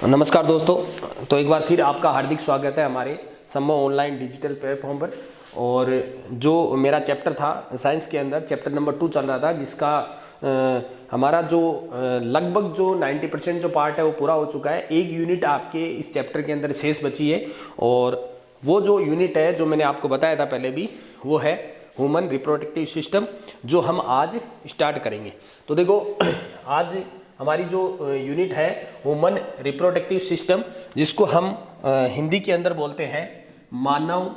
नमस्कार दोस्तों, तो एक बार फिर आपका हार्दिक स्वागत है हमारे संभव ऑनलाइन डिजिटल प्लेटफॉर्म पर। और जो मेरा चैप्टर था साइंस के अंदर, चैप्टर नंबर 2 चल रहा था, जिसका हमारा जो लगभग जो 90% जो पार्ट है वो पूरा हो चुका है। एक यूनिट आपके इस चैप्टर के अंदर शेष बची है, और वो जो यूनिट है जो मैंने आपको बताया था पहले भी, वो है ह्यूमन रिप्रोडक्टिव सिस्टम, जो हम आज स्टार्ट करेंगे। तो देखो, आज हमारी जो यूनिट है ह्यूमन रिप्रोडक्टिव सिस्टम, जिसको हम हिंदी के अंदर बोलते हैं मानव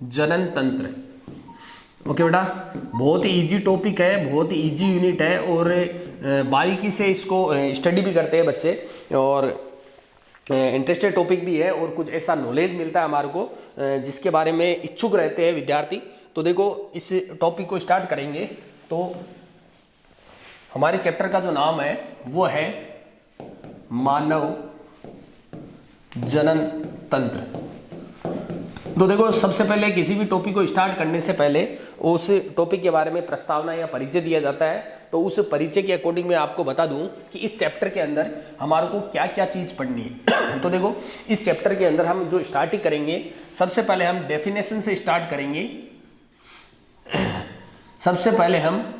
जनन तंत्र। ओके बेटा, बहुत ही इजी टॉपिक है, बहुत ही इजी यूनिट है, और बारीकी से इसको स्टडी भी करते हैं बच्चे, और इंटरेस्टेड टॉपिक भी है, और कुछ ऐसा नॉलेज मिलता है हमारे को जिसके बारे में इच्छुक रहते हैं विद्यार्थी। तो देखो, इस टॉपिक को स्टार्ट करेंगे। तो हमारे चैप्टर का जो नाम है वो है मानव जनन तंत्र। तो देखो, सबसे पहले किसी भी टॉपिक को स्टार्ट करने से पहले उस टॉपिक के बारे में प्रस्तावना या परिचय दिया जाता है। तो उस परिचय के अकॉर्डिंग मैं आपको बता दूं कि इस चैप्टर के अंदर हमारे को क्या क्या चीज़ पढ़नी है। तो देखो, इस चैप्टर के अंदर हम जो स्टार्टिंग करेंगे, सबसे पहले हम डेफिनेशन से स्टार्ट करेंगे। सबसे पहले हम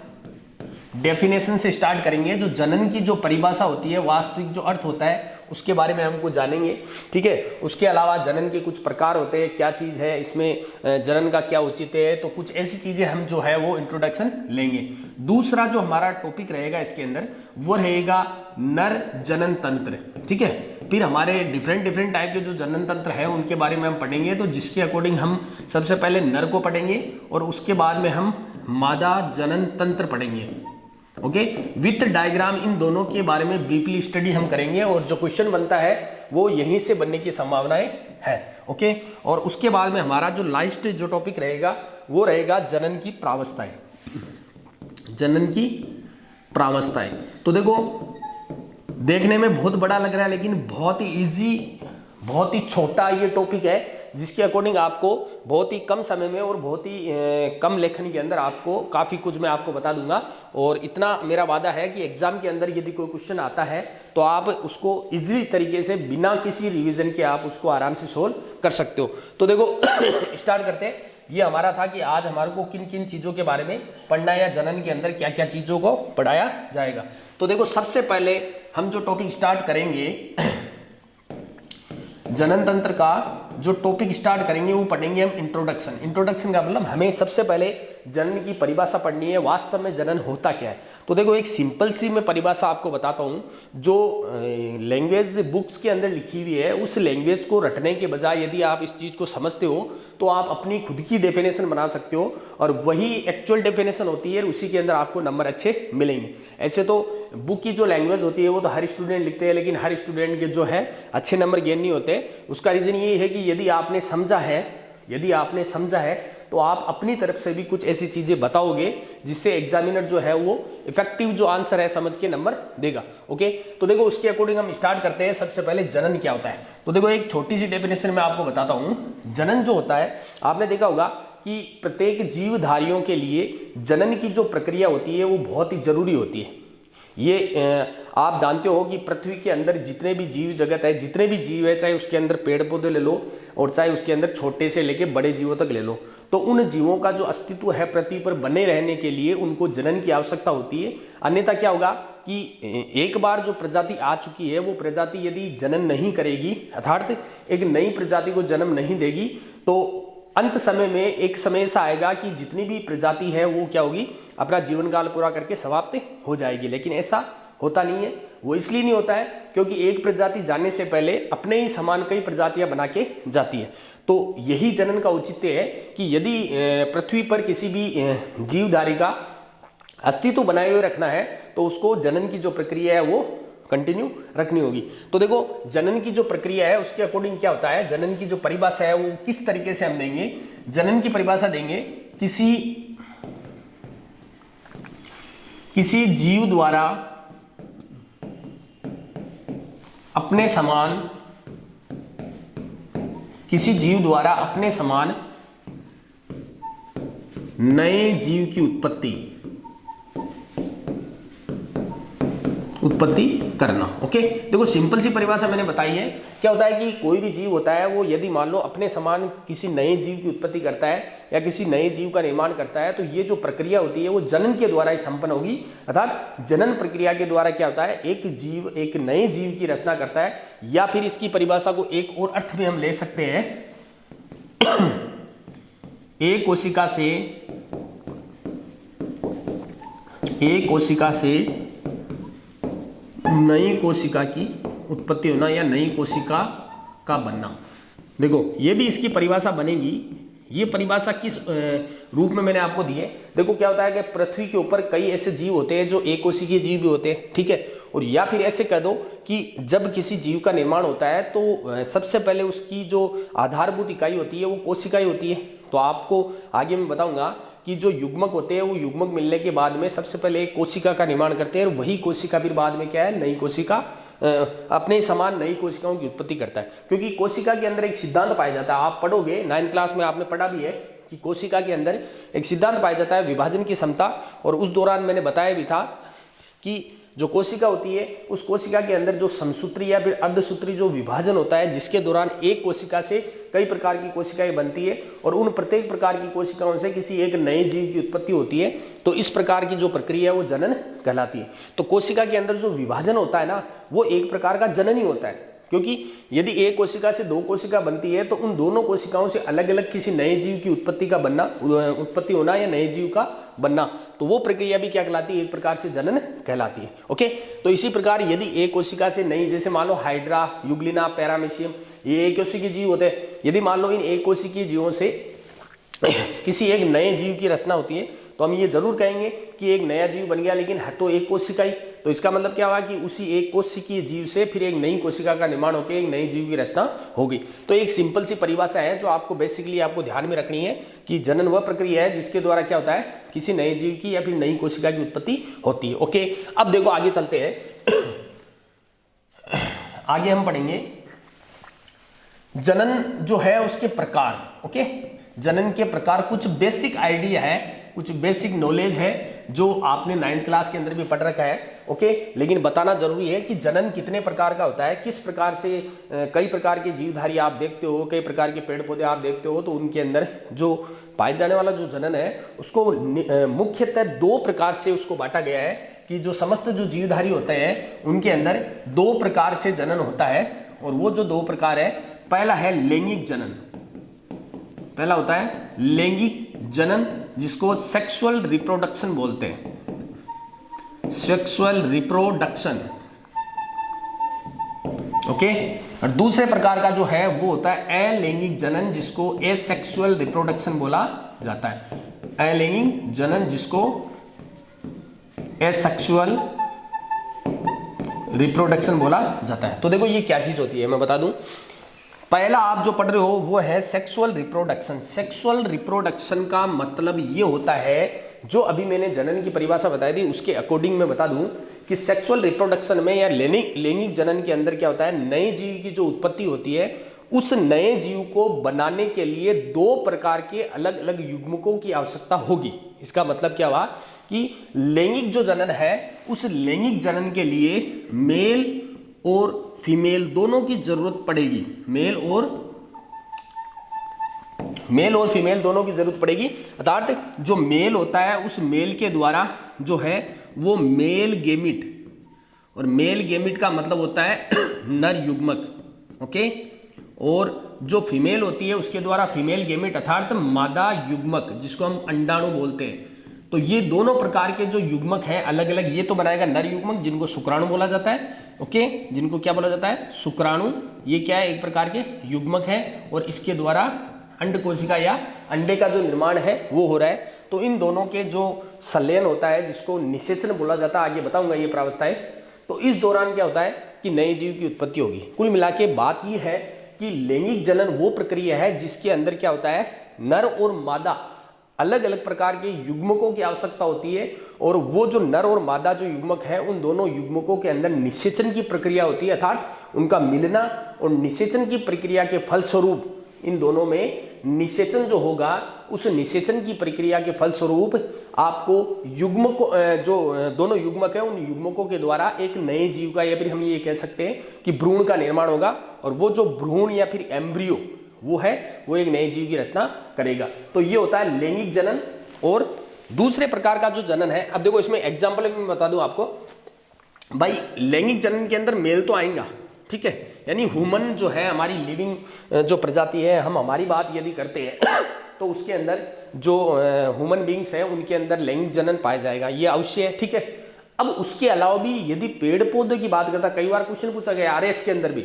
डेफिनेशन से स्टार्ट करेंगे। जो जनन की जो परिभाषा होती है, वास्तविक जो अर्थ होता है, उसके बारे में हमको जानेंगे। ठीक है, उसके अलावा जनन के कुछ प्रकार होते हैं, क्या चीज़ है इसमें, जनन का क्या औचित्य है, तो कुछ ऐसी चीज़ें हम जो है वो इंट्रोडक्शन लेंगे। दूसरा जो हमारा टॉपिक रहेगा इसके अंदर, वो रहेगा नर जनन तंत्र। ठीक है, फिर हमारे डिफरेंट टाइप के जो जनन तंत्र है उनके बारे में हम पढ़ेंगे। तो जिसके अकॉर्डिंग हम सबसे पहले नर को पढ़ेंगे, और उसके बाद में हम मादा जनन तंत्र पढ़ेंगे। ओके, विथ डायग्राम इन दोनों के बारे में ब्रीफली स्टडी हम करेंगे, और जो क्वेश्चन बनता है वो यहीं से बनने की संभावनाएं है। ओके, और उसके बाद में हमारा जो लास्ट जो टॉपिक रहेगा वो रहेगा जनन की प्रावस्थाएं। जनन की प्रावस्थाएं, तो देखो, देखने में बहुत बड़ा लग रहा है, लेकिन बहुत ही इजी, बहुत ही छोटा ये टॉपिक है, जिसके अकॉर्डिंग आपको बहुत ही कम समय में और बहुत ही कम लेखन के अंदर आपको काफ़ी कुछ मैं आपको बता दूंगा। और इतना मेरा वादा है कि एग्जाम के अंदर यदि कोई क्वेश्चन आता है तो आप उसको इजीली तरीके से बिना किसी रिवीजन के आप उसको आराम से सोल्व कर सकते हो। तो देखो स्टार्ट करते हैं। ये हमारा था कि आज हमारे को किन किन चीज़ों के बारे में पढ़ना है, या जनन के अंदर क्या क्या चीज़ों को पढ़ाया जाएगा। तो देखो, सबसे पहले हम जो टॉपिक स्टार्ट करेंगे, जनन तंत्र का जो टॉपिक स्टार्ट करेंगे वो पढ़ेंगे हम इंट्रोडक्शन। इंट्रोडक्शन का मतलब हमें सबसे पहले जनन की परिभाषा पढ़नी है, वास्तव में जनन होता क्या है। तो देखो, एक सिंपल सी मैं परिभाषा आपको बताता हूँ, जो लैंग्वेज बुक्स के अंदर लिखी हुई है उस लैंग्वेज को रटने के बजाय यदि आप इस चीज़ को समझते हो तो आप अपनी खुद की डेफिनेशन बना सकते हो, और वही एक्चुअल डेफिनेशन होती है, उसी के अंदर आपको नंबर अच्छे मिलेंगे। ऐसे तो बुक की जो लैंग्वेज होती है वो तो हर स्टूडेंट लिखते हैं, लेकिन हर स्टूडेंट के जो है अच्छे नंबर गेन नहीं होते। उसका रीज़न ये है कि यदि आपने समझा है तो आप अपनी तरफ से भी कुछ ऐसी चीज़ें बताओगे जिससे एग्जामिनर जो है वो इफेक्टिव जो आंसर है समझ के नंबर देगा। ओके, तो देखो, उसके अकॉर्डिंग हम स्टार्ट करते हैं। सबसे पहले जनन क्या होता है, तो देखो, एक छोटी सी डेफिनेशन मैं आपको बताता हूँ। जनन जो होता है, आपने देखा होगा कि प्रत्येक जीवधारियों के लिए जनन की जो प्रक्रिया होती है वो बहुत ही जरूरी होती है। ये आप जानते हो कि पृथ्वी के अंदर जितने भी जीव जगत है, जितने भी जीव है, चाहे उसके अंदर पेड़ पौधे ले लो और चाहे उसके अंदर छोटे से लेके बड़े जीवों तक ले लो, तो उन जीवों का जो अस्तित्व है पृथ्वी पर बने रहने के लिए उनको जनन की आवश्यकता होती है। अन्यथा क्या होगा कि एक बार जो प्रजाति आ चुकी है वो प्रजाति यदि जनन नहीं करेगी, अर्थात एक नई प्रजाति को जन्म नहीं देगी, तो अंत समय में एक समय ऐसा आएगा कि जितनी भी प्रजाति है वो क्या होगी, अपना जीवन काल पूरा करके समाप्त हो जाएगी। लेकिन ऐसा होता नहीं है। वो इसलिए नहीं होता है क्योंकि एक प्रजाति जाने से पहले अपने ही समान कई प्रजातियां बना के जाती है। तो यही जनन का औचित्य है कि यदि पृथ्वी पर किसी भी जीवधारी का अस्तित्व बनाए हुए रखना है तो उसको जनन की जो प्रक्रिया है वो कंटिन्यू रखनी होगी। तो देखो, जनन की जो प्रक्रिया है उसके अकॉर्डिंग क्या होता है, जनन की जो परिभाषा है वो किस तरीके से हम देंगे। जनन की परिभाषा देंगे, किसी जीव द्वारा अपने समान नए जीव की उत्पत्ति, उत्पत्ति करना। ओके, देखो सिंपल सी परिभाषा मैंने बताई है। क्या होता है कि कोई भी जीव होता है वो यदि मान लो अपने समान किसी नए जीव की उत्पत्ति करता है या किसी नए जीव का निर्माण करता है, तो ये जो प्रक्रिया होती है वो जनन के द्वारा ही संपन्न होगी। अर्थात जनन प्रक्रिया के द्वारा क्या होता है, एक जीव एक नए जीव की रचना करता है। या फिर इसकी परिभाषा को एक और अर्थ में हम ले सकते हैं, एक कोशिका से नई कोशिका की उत्पत्ति होना या नई कोशिका का बनना। देखो ये भी इसकी परिभाषा बनेगी। ये परिभाषा किस रूप में मैंने आपको दी है। देखो क्या होता है कि पृथ्वी के ऊपर कई ऐसे जीव होते हैं जो एक कोशिकीय जीव भी होते हैं, ठीक है। और या फिर ऐसे कह दो कि जब किसी जीव का निर्माण होता है तो सबसे पहले उसकी जो आधारभूत इकाई होती है वो कोशिका ही होती है। तो आपको आगे मैं बताऊंगा कि जो युग्मक होते हैं वो युग्मक मिलने के बाद में सबसे पहले एक कोशिका का निर्माण करते हैं और वही कोशिका फिर बाद में क्या है, नई कोशिका अपने समान नई कोशिकाओं की उत्पत्ति करता है। क्योंकि कोशिका के अंदर एक सिद्धांत पाया जाता है, आप पढ़ोगे 9th क्लास में आपने पढ़ा भी है कि कोशिका के अंदर एक सिद्धांत पाया जाता है विभाजन की क्षमता। और उस दौरान मैंने बताया भी था कि जो कोशिका होती है उस कोशिका के अंदर जो समसूत्री या फिर अर्धसूत्री जो विभाजन होता है, जिसके दौरान एक कोशिका से कई प्रकार की कोशिकाएं बनती है और उन प्रत्येक प्रकार की कोशिकाओं से किसी एक नए जीव की उत्पत्ति होती है। तो इस प्रकार की जो प्रक्रिया है वो जनन कहलाती है। तो कोशिका के अंदर जो विभाजन होता है ना, वो एक प्रकार का जनन ही होता है। क्योंकि यदि एक कोशिका से दो कोशिका बनती है तो उन दोनों कोशिकाओं से अलग अलग किसी नए जीव की उत्पत्ति होना या नए जीव का बनना, तो वो प्रक्रिया भी क्या कहलाती है, एक प्रकार से जनन कहलाती है। ओके, तो इसी प्रकार यदि एक कोशिका से नई, जैसे मान लो हाइड्रा, यूग्लिना, पैरामीशियम, ये एक कोशिकीय जीव होते हैं। यदि मान लो इन एक कोशिकीय जीवों से किसी एक नए जीव की रचना होती है तो हम ये जरूर कहेंगे कि एक नया जीव बन गया, लेकिन है तो एक कोशिका ही। तो इसका मतलब क्या हुआ कि उसी एक कोशिकीय जीव से फिर एक नई कोशिका का निर्माण होकर एक नई जीव की रचना होगी। तो एक सिंपल सी परिभाषा है जो आपको बेसिकली आपको ध्यान में रखनी है कि जनन वह प्रक्रिया है जिसके द्वारा क्या होता है, किसी नए जीव की या फिर नई कोशिका की उत्पत्ति होती है। ओके, अब देखो आगे चलते हैं। आगे हम पढ़ेंगे जनन जो है उसके प्रकार। ओके, जनन के प्रकार, कुछ बेसिक आइडिया है, कुछ बेसिक नॉलेज है जो आपने 9th क्लास के अंदर भी पढ़ रखा है। ओके, लेकिन बताना जरूरी है कि जनन कितने प्रकार का होता है, किस प्रकार से कई प्रकार के जीवधारी आप देखते हो, कई प्रकार के पेड़ पौधे आप देखते हो, तो उनके अंदर जो पाए जाने वाला जो जनन है उसको मुख्यतः दो प्रकार से उसको बांटा गया है कि जो समस्त जो जीवधारी होते हैं उनके अंदर दो प्रकार से जनन होता है। और वो जो दो प्रकार है, पहला है लैंगिक जनन। पहला होता है लैंगिक जनन जिसको सेक्सुअल रिप्रोडक्शन बोलते हैं, सेक्सुअल रिप्रोडक्शन। ओके, और दूसरे प्रकार का जो है वो होता है अलैंगिक जनन जिसको एसेक्सुअल रिप्रोडक्शन बोला जाता है। अलैंगिक जनन जिसको एसेक्सुअल रिप्रोडक्शन बोला जाता है। तो देखो ये क्या चीज होती है मैं बता दूं। पहला आप जो पढ़ रहे हो वो है सेक्सुअल रिप्रोडक्शन। सेक्सुअल रिप्रोडक्शन का मतलब ये होता है, जो अभी मैंने जनन की परिभाषा बताई थी उसके अकॉर्डिंग मैं बता दूं कि सेक्सुअल रिप्रोडक्शन में या लैंगिक जनन के अंदर क्या होता है, नए जीव की जो उत्पत्ति होती है उस नए जीव को बनाने के लिए दो प्रकार के अलग अलग युग्मकों की आवश्यकता होगी। इसका मतलब क्या हुआ कि लैंगिक जो जनन है उस लैंगिक जनन के लिए मेल और फीमेल दोनों की जरूरत पड़ेगी। मेल और फीमेल दोनों की जरूरत पड़ेगी। अर्थात जो मेल होता है उस मेल के द्वारा जो है वो मेल गेमिट, और मेल गेमिट का मतलब होता है नर युग्मक। ओके, और जो फीमेल होती है उसके द्वारा फीमेल गेमिट अर्थात मादा युग्मक जिसको हम अंडाणु बोलते हैं। तो ये दोनों प्रकार के जो युग्मक है अलग अलग, ये तो बनाएगा नर युग्मक जिनको शुक्राणु बोला जाता है। ओके, जिनको क्या बोला जाता है, शुक्राणु। ये क्या है, एक प्रकार के युग्मक है और इसके द्वारा अंड कोशिका या अंडे का जो निर्माण है वो हो रहा है। तो इन दोनों के जो संलयन होता है जिसको निषेचन बोला जाता है, आगे बताऊंगा ये प्रावस्थाएं। तो इस दौरान क्या होता है कि नए जीव की उत्पत्ति होगी। कुल मिला के बात ये है कि लैंगिक जनन वो प्रक्रिया है जिसके अंदर क्या होता है, नर और मादा अलग अलग प्रकार के युग्मकों की आवश्यकता होती है, और वो जो नर और मादा जो युग्मक है उन दोनों युग्मकों के अंदर निषेचन की प्रक्रिया होती है। अर्थात उनका मिलना और निषेचन की प्रक्रिया के फलस्वरूप इन दोनों में निषेचन जो होगा, उस निषेचन की प्रक्रिया के फलस्वरूप आपको युग्मक जो दोनों युग्मक है उन युग्मकों के द्वारा एक नए जीव का या फिर हम ये कह सकते हैं कि भ्रूण का निर्माण होगा, और वो जो भ्रूण या फिर एम्ब्रियो वो एक नए जीव की रचना करेगा। तो ये होता है लैंगिक जनन। और दूसरे प्रकार का जो जनन है, अब देखो इसमें एग्जाम्पल मैं बता दूं आपको भाई, लैंगिक जनन के अंदर मेल तो आएगा, ठीक है, यानी ह्यूमन जो है हमारी लिविंग जो प्रजाति है, हम हमारी बात यदि करते हैं तो उसके अंदर जो ह्यूमन बींग्स है उनके अंदर लैंगिक जनन पाया जाएगा, ये अवश्य है, ठीक है। अब उसके अलावा भी यदि पेड़ पौधे की बात करता, कई बार क्वेश्चन पूछा गया आरएस के अंदर भी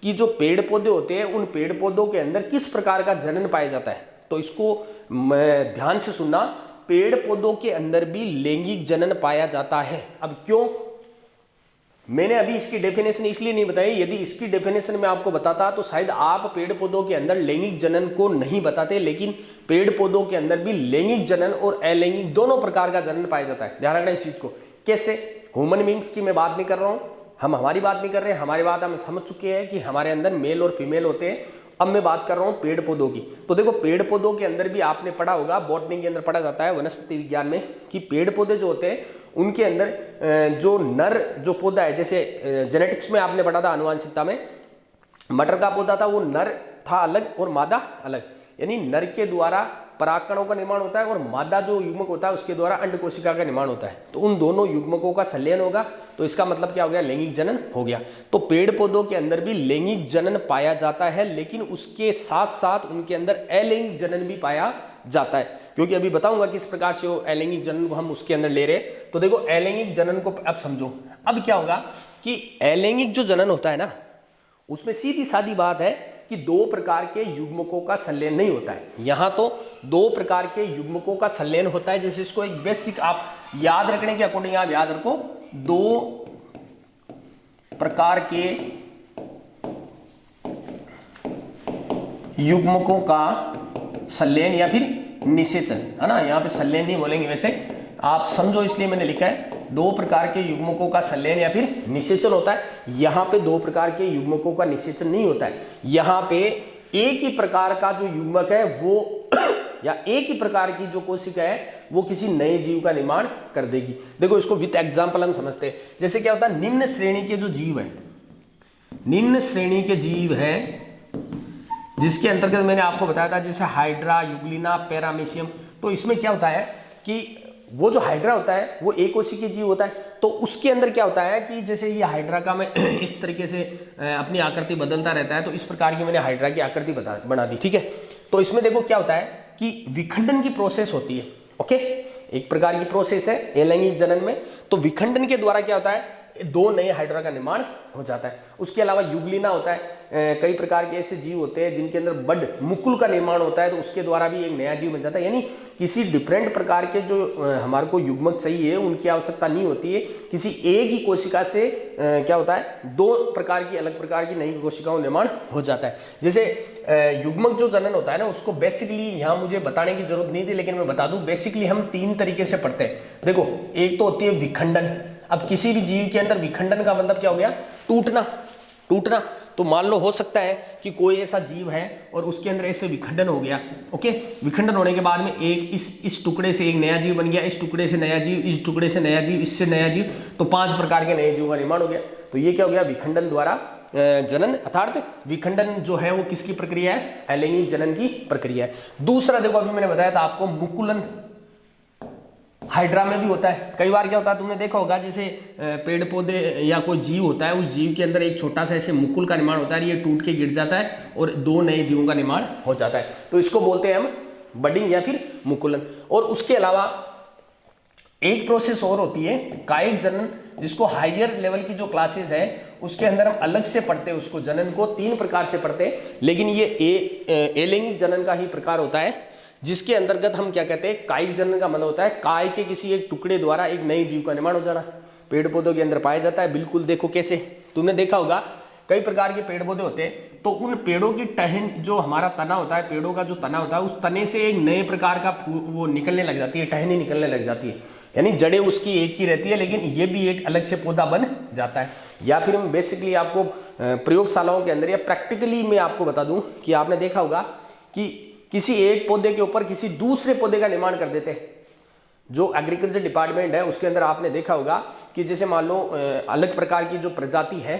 कि जो पेड़ पौधे होते हैं उन पेड़ पौधों के अंदर किस प्रकार का जनन पाया जाता है, तो इसको ध्यान से सुनना, पेड़ पौधों के अंदर भी लैंगिक जनन पाया जाता है। अब क्यों, मैंने अभी इसकी डेफिनेशन इसलिए नहीं बताई, यदि इसकी डेफिनेशन में आपको बताता तो शायद आप पेड़ पौधों के अंदर लैंगिक जनन को नहीं बताते, लेकिन पेड़ पौधों के अंदर भी लैंगिक जनन और अलैंगिक दोनों प्रकार का जनन पाया जाता है। ध्यान रखना इस चीज को। कैसे, ह्यूमन बींग्स की मैं बात नहीं कर रहा हूं, हम हमारी बात नहीं कर रहे हैं, हमारी बात हम समझ चुके हैं कि हमारे अंदर मेल और फीमेल होते हैं। अब मैं बात कर रहा हूं पेड़ पौधों की। तो देखो पेड़ पौधों के अंदर भी आपने पढ़ा होगा, बॉटनी के अंदर पढ़ा जाता है, वनस्पति विज्ञान में, कि पेड़ पौधे जो होते हैं उनके अंदर जो नर जो पौधा है, जैसे जेनेटिक्स में आपने पढ़ा था आनुवांशिकता में, मटर का पौधा था वो नर था अलग और मादा अलग, यानी नर के द्वारा परागकणों का निर्माण होता है और मादा जो युग्मक होता है उसके द्वारा अंड कोशिका का निर्माण होता है। तो उन दोनों युग्मकों का संलयन होगा, तो इसका मतलब क्या हो गया, लैंगिक जनन हो गया। तो पेड़ पौधों के अंदर भी लैंगिक जनन पाया जाता है, लेकिन उसके साथ साथ उनके अंदर अलैंगिक जनन भी पाया जाता है, क्योंकि अभी बताऊंगा किस प्रकार से अलैंगिक जनन को हम उसके अंदर ले रहे हैं। तो देखो अलैंगिक जनन को अब समझो। अब क्या होगा कि अलैंगिक जो जनन होता है ना, उसमें सीधी सादी बात है कि दो प्रकार के युग्मकों का संलयन नहीं होता है। यहां तो दो प्रकार के yuग्मकों का संलयन होता है, जैसे इसको एक बेसिक आप याद रखने के अकॉर्डिंग आप याद रखो, दो प्रकार के युग्मकों का संलयन या फिर निषेचन, है ना, यहाँ पे संलयन नहीं बोलेंगे, वैसे आप समझो इसलिए मैंने लिखा है दो प्रकार के युग्मकों का संलयन या फिर निषेचन होता है। यहाँ पे दो प्रकार के युग्मकों का निषेचन नहीं होता है, यहाँ पे एक ही प्रकार का जो युग्मक है वो या एक ही प्रकार की जो कोशिका है वो किसी नए जीव का निर्माण कर देगी। देखो इसको विद एग्जांपल हम समझते हैं। जैसे क्या होता है, निम्न श्रेणी के जो जीव है, निम्न श्रेणी के जीव है जिसके अंतर्गत मैंने आपको बताया था, जैसे हाइड्रा, युग्लिना, पैरामीशियम। तो इसमें क्या होता है कि वो जो हाइड्रा होता है वो एक कोशिकीय जीव होता है। तो उसके अंदर क्या होता है कि जैसे ये हाइड्रा का मैं इस तरीके से अपनी आकृति बदलता रहता है, तो इस प्रकार की मैंने हाइड्रा की आकृति बना दी, ठीक है। तो इसमें देखो क्या होता है कि विखंडन की प्रोसेस होती है, ओके, एक प्रकार की प्रोसेस है अलैंगिक जनन में। तो विखंडन के द्वारा क्या होता है, दो नए हाइड्रा का निर्माण हो जाता है। उसके अलावा युग्लिना होता है, कई प्रकार के ऐसे जीव होते हैं जिनके अंदर बड मुकुल का निर्माण होता है, तो उसके द्वारा भी एक नया जीव बन जाता है। यानी किसी डिफरेंट प्रकार के जो हमारे को युग्मक चाहिए उनकी आवश्यकता नहीं होती है, किसी एक ही कोशिका से क्या होता है, दो प्रकार की अलग प्रकार की नई कोशिकाओं निर्माण हो जाता है। जैसे युग्मक जो जनन होता है ना, उसको बेसिकली यहाँ मुझे बताने की जरूरत नहीं थी, लेकिन मैं बता दूं, बेसिकली हम तीन तरीके से पढ़ते हैं। देखो एक तो होती है विखंडन। अब किसी भी जीव के अंदर विखंडन का मतलब क्या हो गया, टूटना, टूटना। तो मान लो हो सकता है कि कोई ऐसा जीव है और उसके अंदर ऐसे विखंडन हो गया, ओके, विखंडन होने के बाद में एक इस टुकड़े से एक नया जीव बन गया, इस टुकड़े से नया जीव, इस टुकड़े से नया जीव, इससे नया जीव, तो 5 प्रकार के नए जीव का निर्माण हो गया। तो ये क्या हो गया, विखंडन द्वारा जनन, अर्थात विखंडन जो है वो किसकी प्रक्रिया है, अलैंगिक जनन की प्रक्रिया है। दूसरा देखो अभी मैंने बताया था आपको मुकुलन, हाइड्रा में भी होता है। कई बार क्या होता है, तुमने देखा होगा, जैसे पेड़ पौधे या कोई जीव होता है, उस जीव के अंदर एक छोटा सा ऐसे मुकुल का निर्माण होता है, ये टूट के गिर जाता है और दो नए जीवों का निर्माण हो जाता है। तो इसको बोलते हैं हम बडिंग या फिर मुकुलन। और उसके अलावा एक प्रोसेस और होती है कायिक जनन, जिसको हायर लेवल की जो क्लासेस है उसके अंदर हम अलग से पढ़ते हैं, उसको जनन को 3 प्रकार से पढ़ते हैं, लेकिन ये अलैंगिक जनन का ही प्रकार होता है, जिसके अंतर्गत हम क्या कहते हैं, कायिक जनन का मतलब होता है काय के किसी एक टुकड़े द्वारा एक नए जीव का निर्माण हो जाना। पेड़ पौधों के अंदर पाया जाता है। बिल्कुल देखो कैसे, तुमने देखा होगा कई प्रकार के पेड़ पौधे होते हैं, तो उन पेड़ों की टहन, जो हमारा तना होता है, पेड़ों का जो तना होता है, उस तने से एक नए प्रकार का वो निकलने लग जाती है, टहनी निकलने लग जाती है, यानी जड़ें उसकी एक ही रहती है, लेकिन ये भी एक अलग से पौधा बन जाता है। या फिर हम बेसिकली आपको प्रयोगशालाओं के अंदर या प्रैक्टिकली मैं आपको बता दूं कि आपने देखा होगा कि किसी एक पौधे के ऊपर किसी दूसरे पौधे का निर्माण कर देते हैं। जो एग्रीकल्चर डिपार्टमेंट है उसके अंदर आपने देखा होगा कि जैसे मान लो अलग प्रकार की जो प्रजाति है,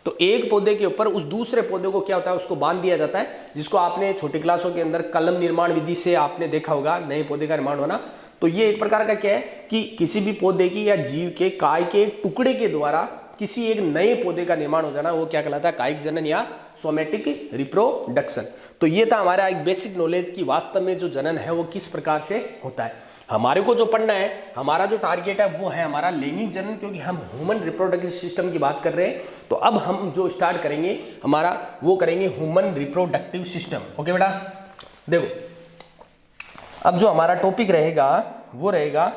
तो एक पौधे के ऊपर उस दूसरे पौधे को क्या होता है, उसको बांध दिया जाता है, जिसको आपने छोटी क्लासों के अंदर कलम निर्माण विधि से आपने देखा होगा, नए पौधे का निर्माण होना। तो ये एक प्रकार का क्या है कि किसी भी पौधे की या जीव के काय के टुकड़े के द्वारा किसी एक नए पौधे का निर्माण हो जाना, वो क्या कहलाता है, कायिक जनन या सोमेटिक रिप्रोडक्शन। तो ये था हमारा एक बेसिक नॉलेज कि वास्तव में जो जनन है वो किस प्रकार से होता है। हमारे को जो पढ़ना है, हमारा जो टारगेट है वो है हमारा लैंगिक जनन, क्योंकि हम ह्यूमन रिप्रोडक्टिव सिस्टम की बात कर रहे हैं। तो अब हम जो स्टार्ट करेंगे हमारा वो करेंगे ह्यूमन रिप्रोडक्टिव सिस्टम। ओके बेटा, देखो अब जो हमारा टॉपिक रहेगा वो रहेगा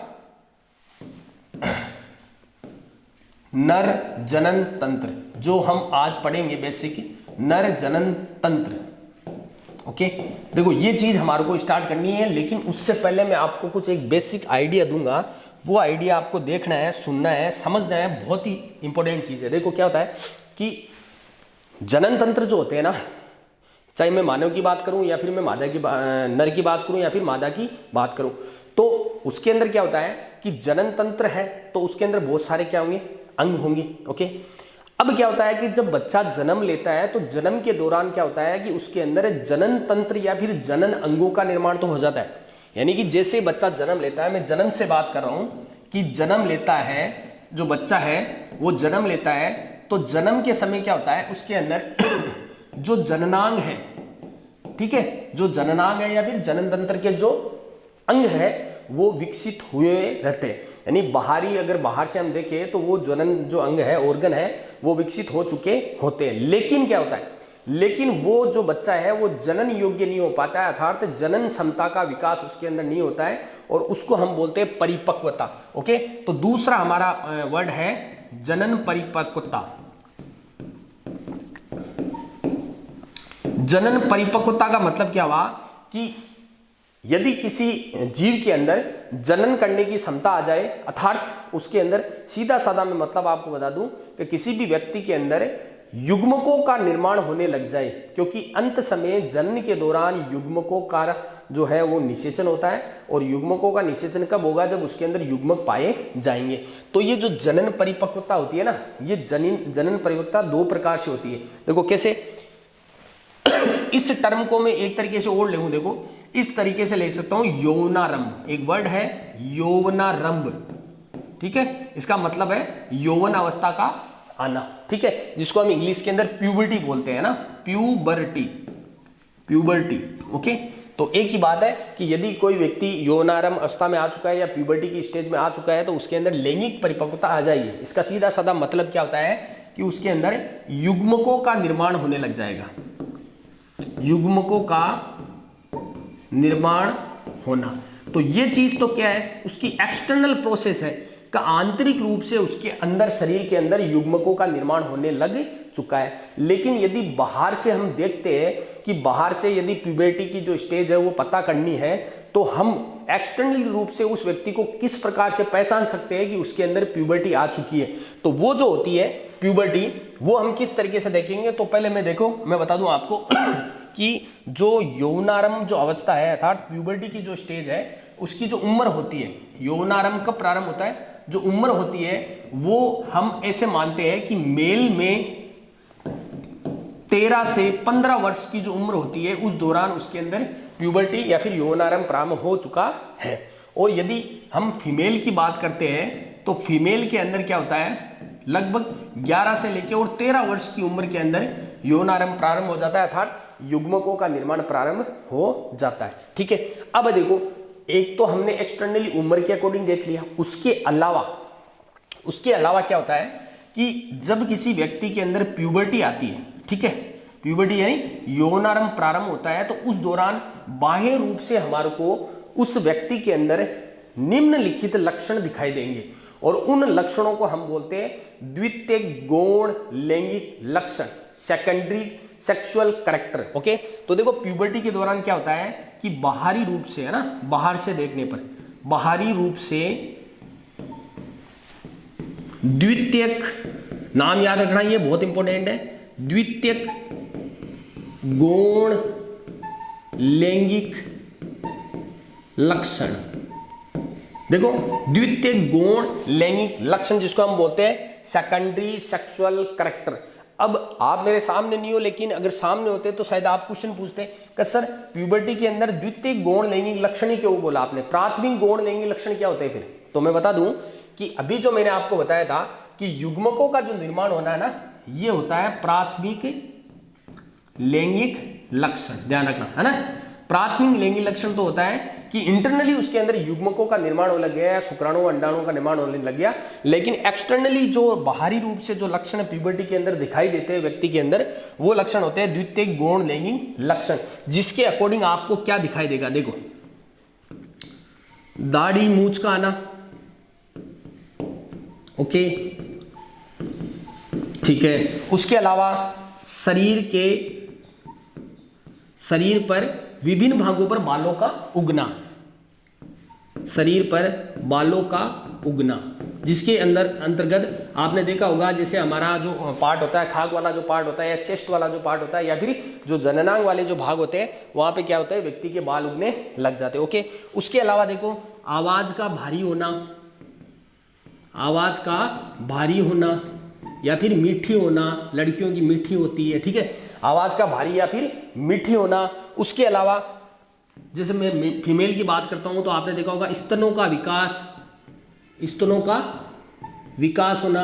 नर जनन तंत्र, जो हम आज पढ़ेंगे बेसिक नर जनन तंत्र। ओके, देखो ये चीज हमारे को स्टार्ट करनी है, लेकिन उससे पहले मैं आपको कुछ एक बेसिक आइडिया दूंगा। वो आइडिया आपको देखना है, सुनना है, समझना है, बहुत ही इंपॉर्टेंट चीज है। देखो क्या होता है कि जनन तंत्र जो होते हैं ना, चाहे मैं मानव की बात करूं या फिर मैं नर की बात करूं या फिर मादा की बात करूं, तो उसके अंदर क्या होता है कि जनन तंत्र है तो उसके अंदर बहुत सारे क्या होंगे, अंग होंगे। ओके, अब क्या होता है कि जब बच्चा जन्म लेता है तो जन्म के दौरान क्या होता है कि उसके अंदर जनन तंत्र या फिर जनन अंगों का निर्माण तो हो जाता है। यानी कि जैसे बच्चा जन्म लेता है, मैं जन्म से बात कर रहा हूं कि जन्म लेता है, जो बच्चा है वो जन्म लेता है, तो जन्म के समय क्या होता है उसके अंदर जो जननांग है, ठीक है, जो जननांग है या फिर जनन तंत्र के जो अंग है वो विकसित हुए रहते हैं। यानी बाहरी, अगर बाहर से हम देखें तो वो जनन जो अंग है, ऑर्गन है, वो विकसित हो चुके होते हैं। लेकिन क्या होता है, लेकिन वो जो बच्चा है वो जनन योग्य नहीं हो पाता है, अर्थात जनन क्षमता का विकास उसके अंदर नहीं होता है, और उसको हम बोलते हैं परिपक्वता। ओके, तो दूसरा हमारा वर्ड है जनन परिपक्वता। जनन परिपक्वता का मतलब क्या हुआ कि यदि किसी जीव के अंदर जनन करने की क्षमता आ जाए, अर्थात उसके अंदर सीधा साधा मैं मतलब आपको बता दूं कि किसी भी व्यक्ति के अंदर युग्मकों का निर्माण होने लग जाए, क्योंकि अंत समय जनन के दौरान युग्मकों का जो है वो निषेचन होता है, और युग्मकों का निषेचन कब होगा, जब उसके अंदर युग्मक पाए जाएंगे। तो ये जो जनन परिपक्वता होती है ना, ये जनन परिपक्वता दो प्रकार से होती है। देखो कैसे, इस टर्म को मैं एक तरीके से और लेऊं, देखो इस तरीके से ले सकता हूं, यौवनारंभ, एक वर्ड है यौवनारंभ, ठीक है, इसका मतलब है यौवन अवस्था का आना, ठीक है, जिसको हम इंग्लिश के अंदर प्यूबर्टी बोलते हैं ना, प्यूबर्टी। ओके, तो एक ही बात है कि यदि कोई व्यक्ति यौवनारंभ अवस्था में आ चुका है या प्यूबर्टी की स्टेज में आ चुका है तो उसके अंदर लैंगिक परिपक्वता आ जाएगी। इसका सीधा साधा मतलब क्या होता है कि उसके अंदर युग्मकों का निर्माण होने लग जाएगा, युग्मकों का निर्माण होना। तो ये चीज तो क्या है, उसकी एक्सटर्नल प्रोसेस है, का आंतरिक रूप से उसके अंदर, शरीर के अंदर युग्मकों का निर्माण होने लग चुका है। लेकिन यदि बाहर से हम देखते हैं कि बाहर से यदि प्यूबर्टी की जो स्टेज है वो पता करनी है, तो हम एक्सटर्नल रूप से उस व्यक्ति को किस प्रकार से पहचान सकते हैं कि उसके अंदर प्यूबर्टी आ चुकी है। तो वो जो होती है प्यूबर्टी, वो हम किस तरीके से देखेंगे, तो पहले मैं बता दूं आपको कि जो यौवनारंभ जो अवस्था है, अर्थात प्यूबर्टी की जो स्टेज है, उसकी जो उम्र होती है, यौवनारंभ कब प्रारंभ होता है, जो उम्र होती है वो हम ऐसे मानते हैं कि मेल में 13 से 15 वर्ष की जो उम्र होती है उस दौरान उसके अंदर प्यूबर्टी या फिर यौवनारंभ प्रारंभ हो चुका है। और यदि हम फीमेल की बात करते हैं तो फीमेल के अंदर क्या होता है, लगभग 11 से लेकर और 13 वर्ष की उम्र के अंदर यौवनारंभ प्रारंभ हो जाता है, अर्थात युग्मकों का निर्माण प्रारंभ हो जाता है। ठीक है, अब देखो, एक तो हमने एक्सटर्नली उम्र के अकॉर्डिंग देख लिया, उसके अलावा क्या होता है कि जब किसी व्यक्ति के अंदर प्यूबर्टी आती है, ठीक है, प्यूबर्टी यानी यौवनारंभ प्रारंभ होता है, तो उस दौरान बाह्य रूप से हमारे को उस व्यक्ति के अंदर निम्नलिखित लक्षण दिखाई देंगे, और उन लक्षणों को हम बोलते हैं द्वितीय गौण लैंगिक लक्षण, सेकेंडरी सेक्सुअल कैरेक्टर। ओके, तो देखो प्यूबर्टी के दौरान क्या होता है कि बाहरी रूप से, है ना, बाहर से देखने पर बाहरी रूप से द्वितीयक, नाम याद रखना, ये बहुत इंपॉर्टेंट है, द्वितीयक गौण लैंगिक लक्षण, देखो द्वितीय गौण लैंगिक लक्षण जिसको हम बोलते हैं सेकेंडरी सेक्सुअल कैरेक्टर। अब आप मेरे सामने नहीं हो, लेकिन अगर सामने होते तो शायद आप क्वेश्चन पूछते कि सर प्यूबर्टी के अंदर द्वितीय गौण लैंगिक लक्षण ही क्यों बोला आपने, प्राथमिक गौण लैंगिक लक्षण क्या होते हैं फिर? तो मैं बता दूं कि अभी जो मैंने आपको बताया था कि युग्मकों का जो निर्माण होना है ना, ये होता है प्राथमिक लैंगिक लक्षण, ध्यान रखना है ना। प्राथमिक लैंगिक लक्षण तो होता है कि इंटरनली उसके अंदर युग्मकों का निर्माण होने लग गया, शुक्राणु अंडाणु का निर्माण होने लग गया, लेकिन एक्सटर्नली जो बाहरी रूप से जो लक्षण प्यूबर्टी के अंदर दिखाई देते हैं व्यक्ति के अंदर, वो लक्षण होते हैं द्वितीय गौण लैंगिक लक्षण, जिसके अकॉर्डिंग आपको क्या दिखाई देगा। देखो दाढ़ी मूंछ का आना, ओके ठीक है। उसके अलावा शरीर पर विभिन्न भागों पर बालों का उगना, शरीर पर बालों का उगना, जिसके अंतर्गत आपने देखा होगा जैसे हमारा जो पार्ट होता है, खाग वाला जो पार्ट होता है या चेस्ट वाला जो पार्ट होता है या फिर जो जननांग वाले जो भाग होते हैं, वहां पे क्या होता है, व्यक्ति के बाल उगने लग जाते हैं, ओके। उसके अलावा देखो आवाज का भारी होना, आवाज का भारी होना या फिर मीठी होना, लड़कियों की मीठी होती है, ठीक है, आवाज का भारी या फिर मीठी होना। उसके अलावा जैसे मैं फीमेल की बात करता हूं तो आपने देखा होगा स्तनों का विकास होना।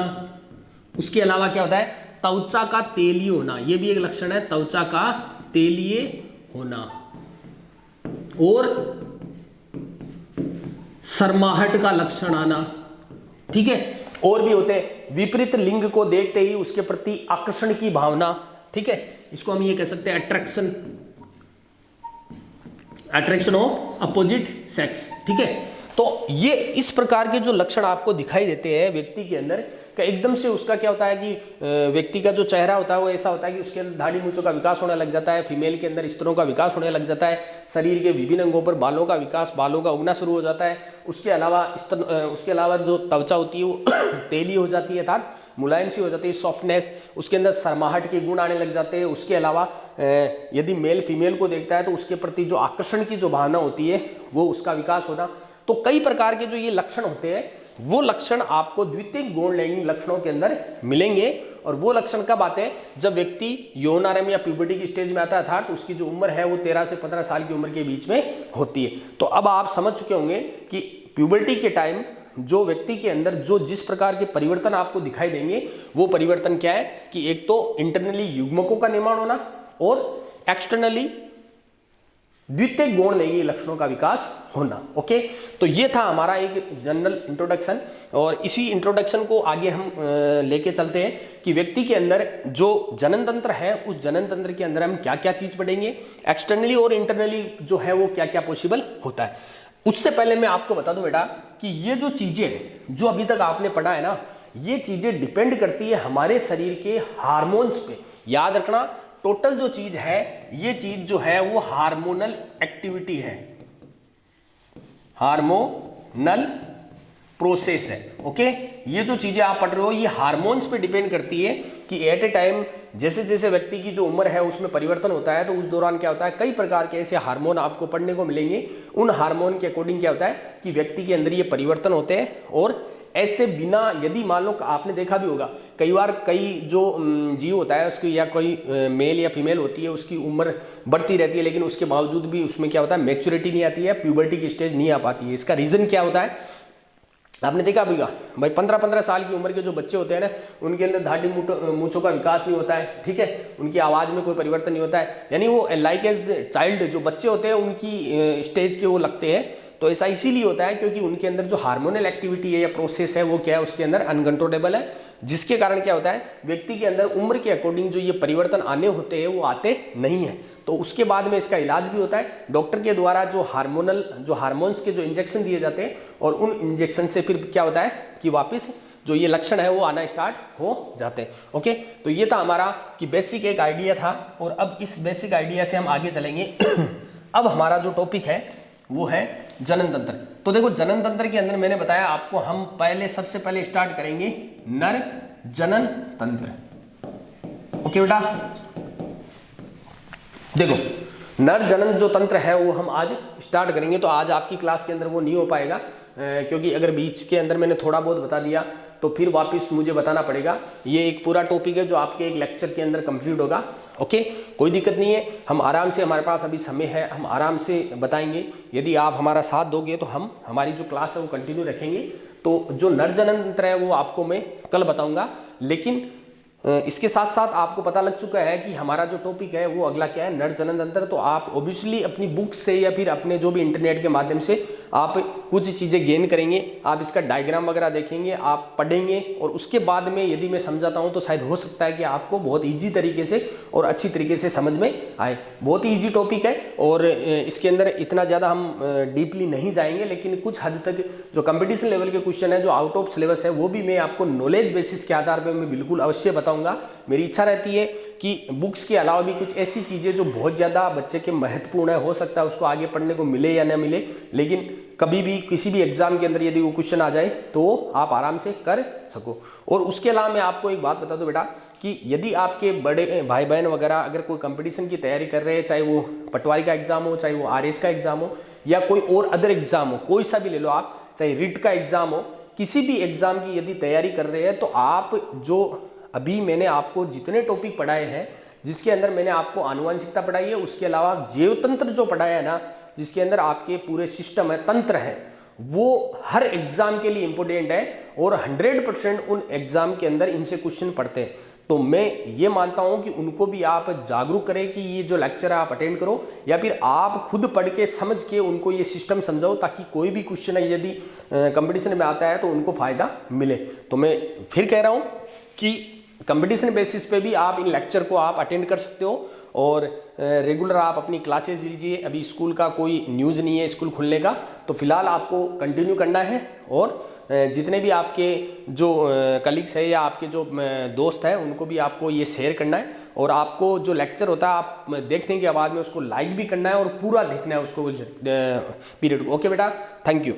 उसके अलावा क्या होता है, त्वचा का तेलीय होना, यह भी एक लक्षण है, त्वचा का तेलीय होना। और शर्माहट का लक्षण आना, ठीक है। और भी होते हैं विपरीत लिंग को देखते ही उसके प्रति आकर्षण की भावना, ठीक है, इसको हम ये कह सकते हैं अट्रैक्शन ऑफ अपोजिट सेक्स, ठीक है। तो ये इस प्रकार के जो लक्षण आपको दिखाई देते हैं व्यक्ति के अंदर का, एकदम से उसका क्या होता है कि व्यक्ति का जो चेहरा होता है वो ऐसा होता है कि उसके अंदर दाढ़ी मूंछों का विकास होने लग जाता है, फीमेल के अंदर स्तनों का विकास होने लग जाता है, शरीर के विभिन्न अंगों पर बालों का विकास, बालों का उगना शुरू हो जाता है। उसके अलावा जो त्वचा होती है वो तेली हो जाती है, अर्थात मुलायम सी हो जाती है, सॉफ्टनेस, उसके अंदर शर्माहट के गुण आने लग जाते हैं। उसके अलावा यदि मेल फीमेल को देखता है तो उसके प्रति जो आकर्षण की जो भावना होती है वो उसका विकास होना। तो कई प्रकार के जो ये लक्षण होते हैं वो लक्षण आपको द्वितीय गौण लैंगिक लक्षणों के अंदर मिलेंगे। और वो लक्षण कब आते हैं, जब व्यक्ति यौनारंभ या प्यूबर्टी की स्टेज में आता है, अर्थात उसकी जो उम्र है वो 13 से 15 साल की उम्र के बीच में होती है। तो अब आप समझ चुके होंगे कि प्यूबर्टी के टाइम जो व्यक्ति के अंदर जो जिस प्रकार के परिवर्तन आपको दिखाई देंगे वो परिवर्तन क्या है कि एक तो इंटरनली युग्मकों का निर्माण होना और एक्सटर्नली द्वितीय गौण लैंगिक लक्षणों का विकास होना, ओके। तो ये था हमारा एक जनरल इंट्रोडक्शन, और इसी इंट्रोडक्शन को आगे हम लेके चलते हैं कि व्यक्ति के अंदर जो जनन तंत्र है उस जनन तंत्र के अंदर हम क्या क्या चीज पढ़ेंगे, एक्सटर्नली और इंटरनली जो है वो क्या क्या पॉसिबल होता है। उससे पहले मैं आपको बता दूं बेटा कि ये जो चीजें जो अभी तक आपने पढ़ा है ना, ये चीजें डिपेंड करती है हमारे शरीर के हार्मोन्स पे। याद रखना टोटल जो चीज है, ये चीज जो है वो हार्मोनल एक्टिविटी है, हार्मोनल प्रोसेस है, ओके। ये जो चीजें आप पढ़ रहे हो ये हार्मोन्स पे डिपेंड करती है कि एट ए टाइम जैसे जैसे व्यक्ति की जो उम्र है उसमें परिवर्तन होता है तो उस दौरान क्या होता है, कई प्रकार के ऐसे हार्मोन आपको पढ़ने को मिलेंगे। उन हार्मोन के अकॉर्डिंग क्या होता है कि व्यक्ति के अंदर ये परिवर्तन होते हैं। और ऐसे बिना, यदि मान लो आपने देखा भी होगा कई बार, कई जो जीव होता है उसकी या कोई मेल या फीमेल होती है उसकी उम्र बढ़ती रहती है, लेकिन उसके बावजूद भी उसमें क्या होता है, मैच्योरिटी नहीं आती है, प्यूबर्टी की स्टेज नहीं आ पाती है। इसका रीजन क्या होता है, आपने देखा भी भाई 15-15 साल की उम्र के जो बच्चे होते हैं ना, उनके अंदर दाढ़ी मूंछों का विकास नहीं होता है, ठीक है, उनकी आवाज में कोई परिवर्तन नहीं होता है, यानी वो लाइक एज चाइल्ड जो बच्चे होते हैं उनकी स्टेज के वो लगते हैं। तो ऐसा इसीलिए होता है क्योंकि उनके अंदर जो हार्मोनल एक्टिविटी है या प्रोसेस है वो क्या है, उसके अंदर अनकंट्रोलेबल है, जिसके कारण क्या होता है व्यक्ति के अंदर उम्र के अकॉर्डिंग जो ये परिवर्तन आने होते हैं वो आते नहीं है। तो उसके बाद में इसका इलाज भी होता है डॉक्टर के द्वारा, जो हार्मोन्स के जो इंजेक्शन दिए जाते हैं, और उन इंजेक्शन से फिर क्या होता है कि वापस जो ये लक्षण है वो आना स्टार्ट हो जाते हैं, ओके। तो ये था हमारा कि बेसिक एक आइडिया था, और अब इस बेसिक आइडिया से हम आगे चलेंगे। अब हमारा जो टॉपिक है वो है जनन तंत्र। तो देखो जनन तंत्र के अंदर मैंने बताया आपको, हम सबसे पहले स्टार्ट करेंगे नर जनन तंत्र, ओके बेटा। देखो नर जनन जो तंत्र है वो हम आज स्टार्ट करेंगे, तो आज आपकी क्लास के अंदर वो नहीं हो पाएगा, क्योंकि अगर बीच के अंदर मैंने थोड़ा बहुत बता दिया तो फिर वापस मुझे बताना पड़ेगा। ये एक पूरा टॉपिक है जो आपके एक लेक्चर के अंदर कंप्लीट होगा। ओके, कोई दिक्कत नहीं है, हम आराम से, हमारे पास अभी समय है, हम आराम से बताएंगे। यदि आप हमारा साथ दोगे तो हम हमारी जो क्लास है वो कंटिन्यू रखेंगे। तो जो नर जनन तंत्र है वो आपको मैं कल बताऊंगा, लेकिन इसके साथ साथ आपको पता लग चुका है कि हमारा जो टॉपिक है वो अगला क्या है, नर जनन तंत्र। तो आप ऑब्वियसली अपनी बुक से या फिर अपने जो भी इंटरनेट के माध्यम से आप कुछ चीज़ें गेन करेंगे, आप इसका डायग्राम वगैरह देखेंगे, आप पढ़ेंगे, और उसके बाद में यदि मैं समझाता हूँ तो शायद हो सकता है कि आपको बहुत ईजी तरीके से और अच्छी तरीके से समझ में आए। बहुत ही ईजी टॉपिक है और इसके अंदर इतना ज़्यादा हम डीपली नहीं जाएंगे, लेकिन कुछ हद तक जो कंपटीशन लेवल के क्वेश्चन है, जो आउट ऑफ सिलेबस है, वो भी मैं आपको नॉलेज बेसिस के आधार पर मैं बिल्कुल अवश्य बताऊँगा। मेरी इच्छा रहती है कि बुक्स के अलावा भी कुछ ऐसी चीज़ें जो बहुत ज़्यादा बच्चे के महत्वपूर्ण है, हो सकता है उसको आगे पढ़ने को मिले या ना मिले, लेकिन कभी भी किसी भी एग्जाम के अंदर यदि वो क्वेश्चन आ जाए तो आप आराम से कर सको। और उसके अलावा मैं आपको एक बात बता दूं बेटा कि यदि आपके बड़े भाई बहन वगैरह अगर कोई कंपटीशन की तैयारी कर रहे हैं, चाहे वो पटवारी का एग्जाम हो, चाहे वो आरएस का एग्जाम हो, या कोई और अदर एग्जाम हो, कोई सा भी ले लो आप, चाहे रिट का एग्जाम हो, किसी भी एग्जाम की यदि तैयारी कर रहे हैं तो आप जो अभी मैंने आपको जितने टॉपिक पढ़ाए हैं, जिसके अंदर मैंने आपको आनुवंशिकता पढ़ाई है, उसके अलावा जैवतंत्र जो पढ़ाया है ना, जिसके अंदर आपके पूरे सिस्टम है, तंत्र है, वो हर एग्जाम के लिए इंपॉर्टेंट है और 100% उन एग्जाम के अंदर इनसे क्वेश्चन पढ़ते हैं। तो मैं ये मानता हूं कि उनको भी आप जागरूक करें कि ये जो लेक्चर है आप अटेंड करो, या फिर आप खुद पढ़ के समझ के उनको ये सिस्टम समझाओ, ताकि कोई भी क्वेश्चन यदि कंपटीशन में आता है तो उनको फायदा मिले। तो मैं फिर कह रहा हूं कि कंपटीशन बेसिस पे भी आप इन लेक्चर को आप अटेंड कर सकते हो और रेगुलर आप अपनी क्लासेस लीजिए। अभी स्कूल का कोई न्यूज़ नहीं है स्कूल खुलने का, तो फिलहाल आपको कंटिन्यू करना है और जितने भी आपके जो कलीग्स है या आपके जो दोस्त हैं उनको भी आपको ये शेयर करना है, और आपको जो लेक्चर होता है आप देखने के बाद में उसको लाइक भी करना है और पूरा देखना है उसको पीरियड को। ओके बेटा, थैंक यू।